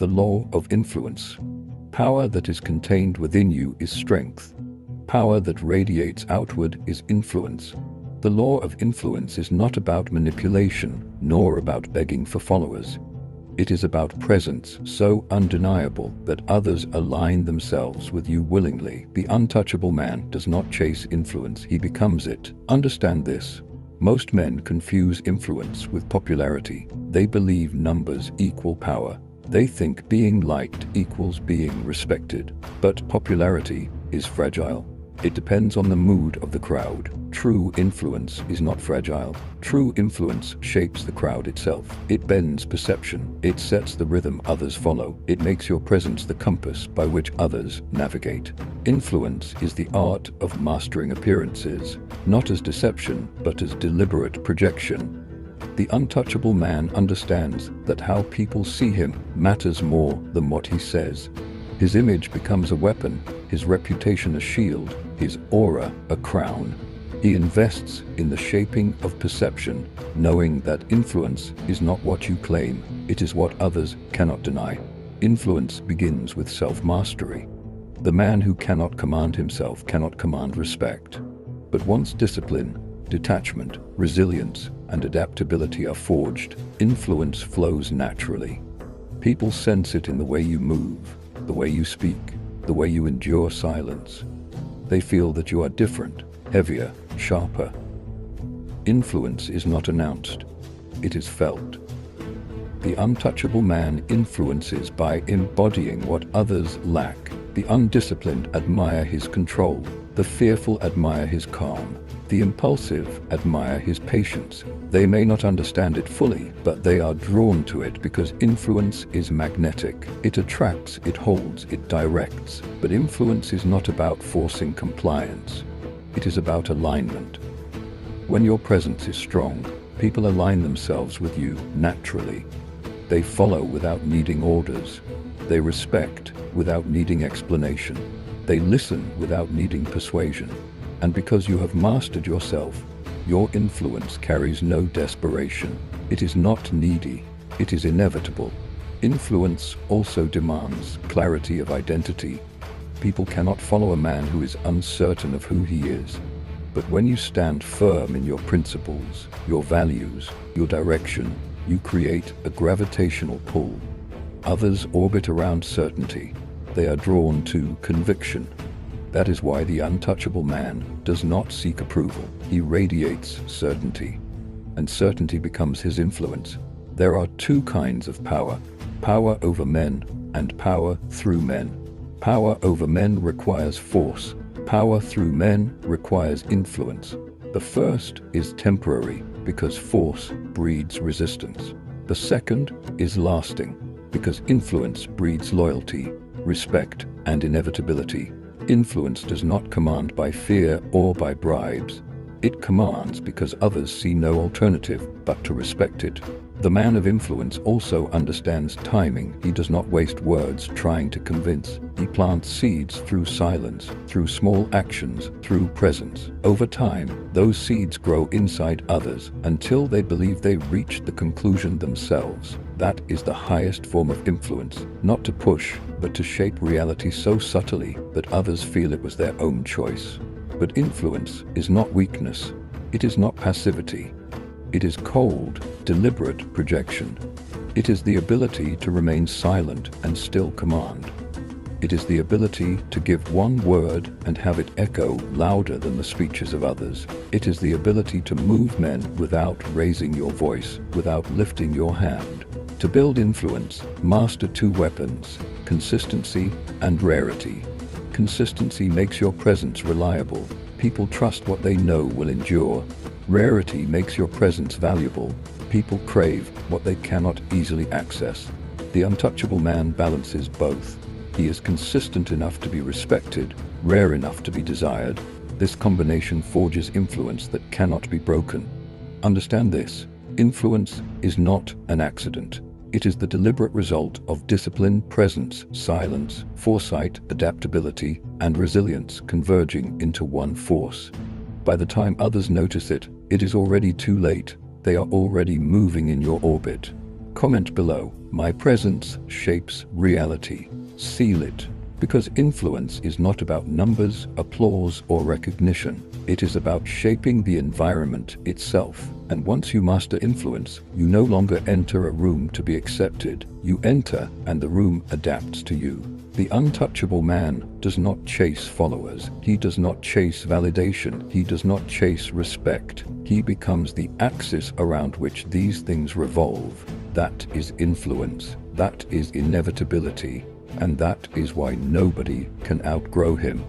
The law of influence. Power that is contained within you is strength. Power that radiates outward is influence. The law of influence is not about manipulation, nor about begging for followers. It is about presence so undeniable that others align themselves with you willingly. The untouchable man does not chase influence, he becomes it. Understand this. Most men confuse influence with popularity. They believe numbers equal power. They think being liked equals being respected. But popularity is fragile. It depends on the mood of the crowd. True influence is not fragile. True influence shapes the crowd itself. It bends perception. It sets the rhythm others follow. It makes your presence the compass by which others navigate. Influence is the art of mastering appearances, not as deception, but as deliberate projection. The untouchable man understands that how people see him matters more than what he says. His image becomes a weapon, his reputation a shield, his aura a crown. He invests in the shaping of perception, knowing that influence is not what you claim, it is what others cannot deny. Influence begins with self-mastery. The man who cannot command himself cannot command respect. But once discipline, detachment, resilience, and adaptability are forged, influence flows naturally. People sense it in the way you move, the way you speak, the way you endure silence. They feel that you are different, heavier, sharper. Influence is not announced, it is felt. The untouchable man influences by embodying what others lack. The undisciplined admire his control. The fearful admire his calm. The impulsive admire his patience. They may not understand it fully, but they are drawn to it because influence is magnetic. It attracts, it holds, it directs. But influence is not about forcing compliance. It is about alignment. When your presence is strong, people align themselves with you naturally. They follow without needing orders. They respect without needing explanation. They listen without needing persuasion. And because you have mastered yourself, your influence carries no desperation. It is not needy, it is inevitable. Influence also demands clarity of identity. People cannot follow a man who is uncertain of who he is. But when you stand firm in your principles, your values, your direction, you create a gravitational pull. Others orbit around certainty. They are drawn to conviction. That is why the untouchable man does not seek approval. He radiates certainty, and certainty becomes his influence. There are two kinds of power: power over men and power through men. Power over men requires force. Power through men requires influence. The first is temporary because force breeds resistance. The second is lasting because influence breeds loyalty, respect, and inevitability. Influence does not command by fear or by bribes. It commands because others see no alternative but to respect it. The man of influence also understands timing. He does not waste words trying to convince. He plants seeds through silence, through small actions, through presence. Over time, those seeds grow inside others until they believe they reached the conclusion themselves. That is the highest form of influence, not to push, but to shape reality so subtly that others feel it was their own choice. But influence is not weakness. It is not passivity. It is cold, deliberate projection. It is the ability to remain silent and still command. It is the ability to give one word and have it echo louder than the speeches of others. It is the ability to move men without raising your voice, without lifting your hand. To build influence, master two weapons: consistency and rarity. Consistency makes your presence reliable. People trust what they know will endure. Rarity makes your presence valuable. People crave what they cannot easily access. The untouchable man balances both. He is consistent enough to be respected, rare enough to be desired. This combination forges influence that cannot be broken. Understand this: influence is not an accident. It is the deliberate result of discipline, presence, silence, foresight, adaptability, and resilience converging into one force. By the time others notice it, it is already too late. They are already moving in your orbit. Comment below. My presence shapes reality. Seal it. Because influence is not about numbers, applause, or recognition. It is about shaping the environment itself. And once you master influence, you no longer enter a room to be accepted. You enter, and the room adapts to you. The untouchable man does not chase followers. He does not chase validation. He does not chase respect. He becomes the axis around which these things revolve. That is influence. That is inevitability. And that is why nobody can outgrow him.